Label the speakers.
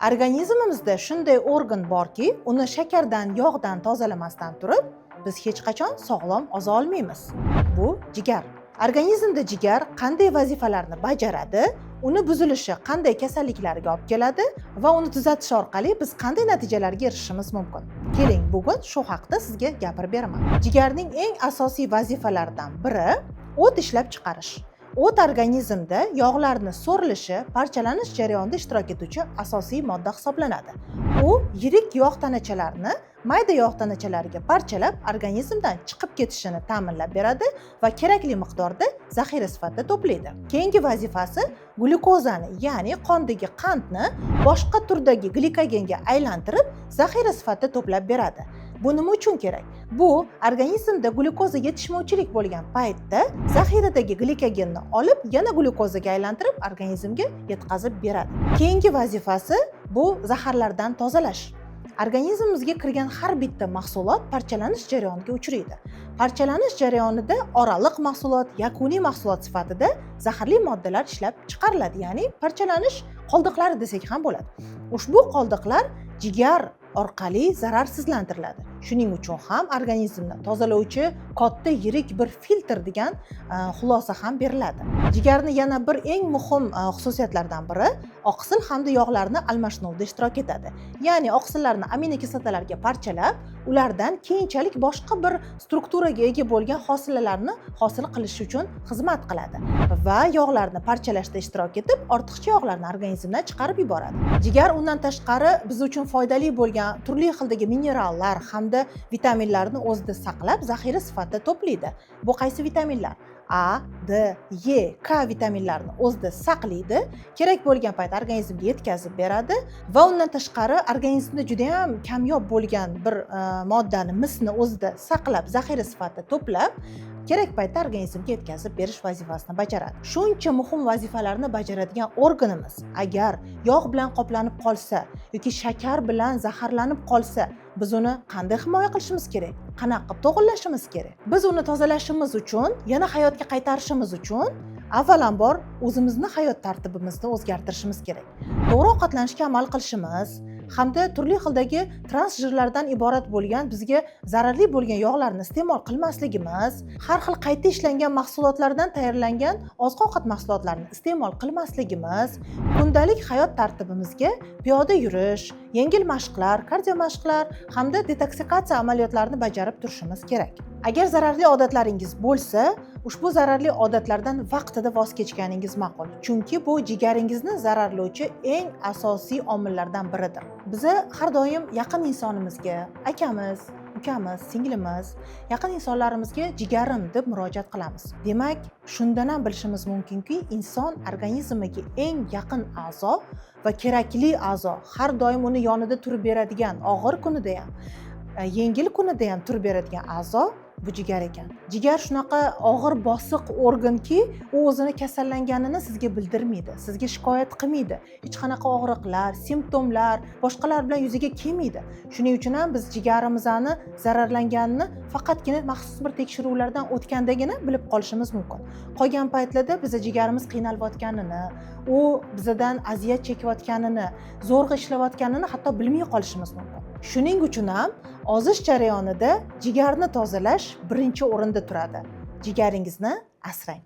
Speaker 1: Organizmimizda shunday organ borki, uni shakardan, yog'dan tozalamasdan turib, biz hech qachon sog'lom oza olmaymiz. Bu jigar. Organizmda jigar qanday vazifalarni bajaradi, uni buzilishi qanday kasalliklarga olib keladi va uni tuzatish orqali biz qanday natijalarga erishishimiz mumkin. Keling, bugun shu haqda sizga gapirib beraman. Jigarning eng asosiy vazifalaridan biri o't ishlab chiqarish. O't organizmda yog'larni so'rilishi, parchalanish jarayonida ishtirok etuvchi asosiy modda hisoblanadi. U yirik yog' tanachalarini mayda yog' tanachalariga parchalab, organizmdan chiqib ketishini ta'minlab beradi va kerakli miqdorda zaxira sifatida to'playdi. Keyingi vazifasi glyukozani, ya'ni qondagi qandni boshqa turdagi glikogenga aylantirib, zaxira sifatida to'plab beradi. Bu nima uchun kerak? Bu organizmda glyukoza yetishmovchilik bo'lgan paytda zaxiradagi glikogenni olib, yana glyukozaga aylantirib, organizmga yetkazib beradi. Keyingi vazifasi bu zaharlardan tozalash. Organizmimizga kirgan har bitta mahsulot parchalanish jarayoniga uchraydi. Parchalanish jarayonida oraliq mahsulot, yakuniy mahsulot sifatida zaharli moddalar ishlab chiqariladi, ya'ni parchalanish qoldiqlari desak ham bo'ladi. Ushbu qoldiqlar jigar orqali zararsizlantiriladi. Shuning uchun ham organizmni tozalovchi katta yirik bir filtr degan xulosa ham beriladi. Jigarni yana bir eng muhim xususiyatlaridan biri oqsil hamda yog'larni almashinuvda ishtirok etadi. Ya'ni oqsillarni aminokislotalarga parchalab, ulardan keyinchalik boshqa bir strukturaga ega bo'lgan hosilalarni hosil qilish uchun xizmat qiladi va yog'larni parchalashda ishtirok etib, ortiqcha yog'larni organizmdan chiqarib yuboradi. Jigar undan tashqari biz uchun foydali bo'lgan turli xildagi minerallar hamda vitaminlarni o'zida saqlab, zaxira sifatida to'playdi. Bu qaysi vitaminlar? A, D, E, K vitaminlarini o'zida saqlaydi, kerak bo'lgan payt organizmga yetkazib beradi va undan tashqari organizmda juda ham kamyob bo'lgan bir moddani, misni o'zida saqlab, zaxira sifatida to'plab, kerak paytda organizmga yetkazib berish vazifasini bajaradi. Shuncha muhim vazifalarni bajaradigan organimiz agar yog' bilan qoplanib qolsa yoki shakar bilan zaharlanib qolsa, biz uni qanday himoya qilishimiz kerak? Qanaqa qilib to'g'irlashimiz kerak? Biz uni tozalashimiz uchun, yana hayotga qaytarishimiz uchun avvalambor o'zimizni hayot tartibimizni o'zgartirishimiz kerak. To'g'ri ovqatlanishga amal qilishimiz hamda turli xildagi transjirlardan iborat bo'lgan bizga zararli bo'lgan yog'larni iste'mol qilmasligimiz, har xil qayta ishlangan mahsulotlardan tayyorlangan oziq-ovqat mahsulotlarini iste'mol qilmasligimiz, kundalik hayot tartibimizga piyoda yurish, yengil mashqlar, kardio mashqlar hamda detoksikatsiya amaliyotlarini bajarib turishimiz kerak. Agar zararli odatlaringiz bo'lsa, ushbu zararli odatlardan vaqtida voz kechganingiz ma'qul. Chunki bu jigaringizni zararlovchi eng asosiy omillardan biridir. Biza har doim yaqin insonimizga, akamiz, ukamiz, singlimiz, yaqin insonlarimizga jigarim deb murojaat qilamiz. Demak, shundan ham bilishimiz mumkinki, inson organizmiga eng yaqin a'zo va kerakli a'zo, har doim uni yonida turib beradigan, og'ir kunida ham, yengil kunida ham turib beradigan a'zo bu jigar ekan. Jigar shunaqa og'ir bosiq organki, u o'zini kasallanganini sizga bildirmaydi, sizga shikoyat qilmaydi. Hech qanaqa og'riqlar, simptomlar, boshqalar bilan yuzaga kelmaydi. Shuning uchun ham biz jigarimizni zararlanganini faqatgina maxsus bir tekshiruvlardan o'tgandagina bilib qolishimiz mumkin. Qolgan paytlarda bizning jigarimiz qiynalayotganini, u bizdan aziyat chekayotganini, zo'rg'a ishlayotganini hatto bilmay qolishimiz mumkin. Shuning uchun ham ozish jarayonida jigarni tozalash birinchi o'rinda turadi. Jigaringizni asrang.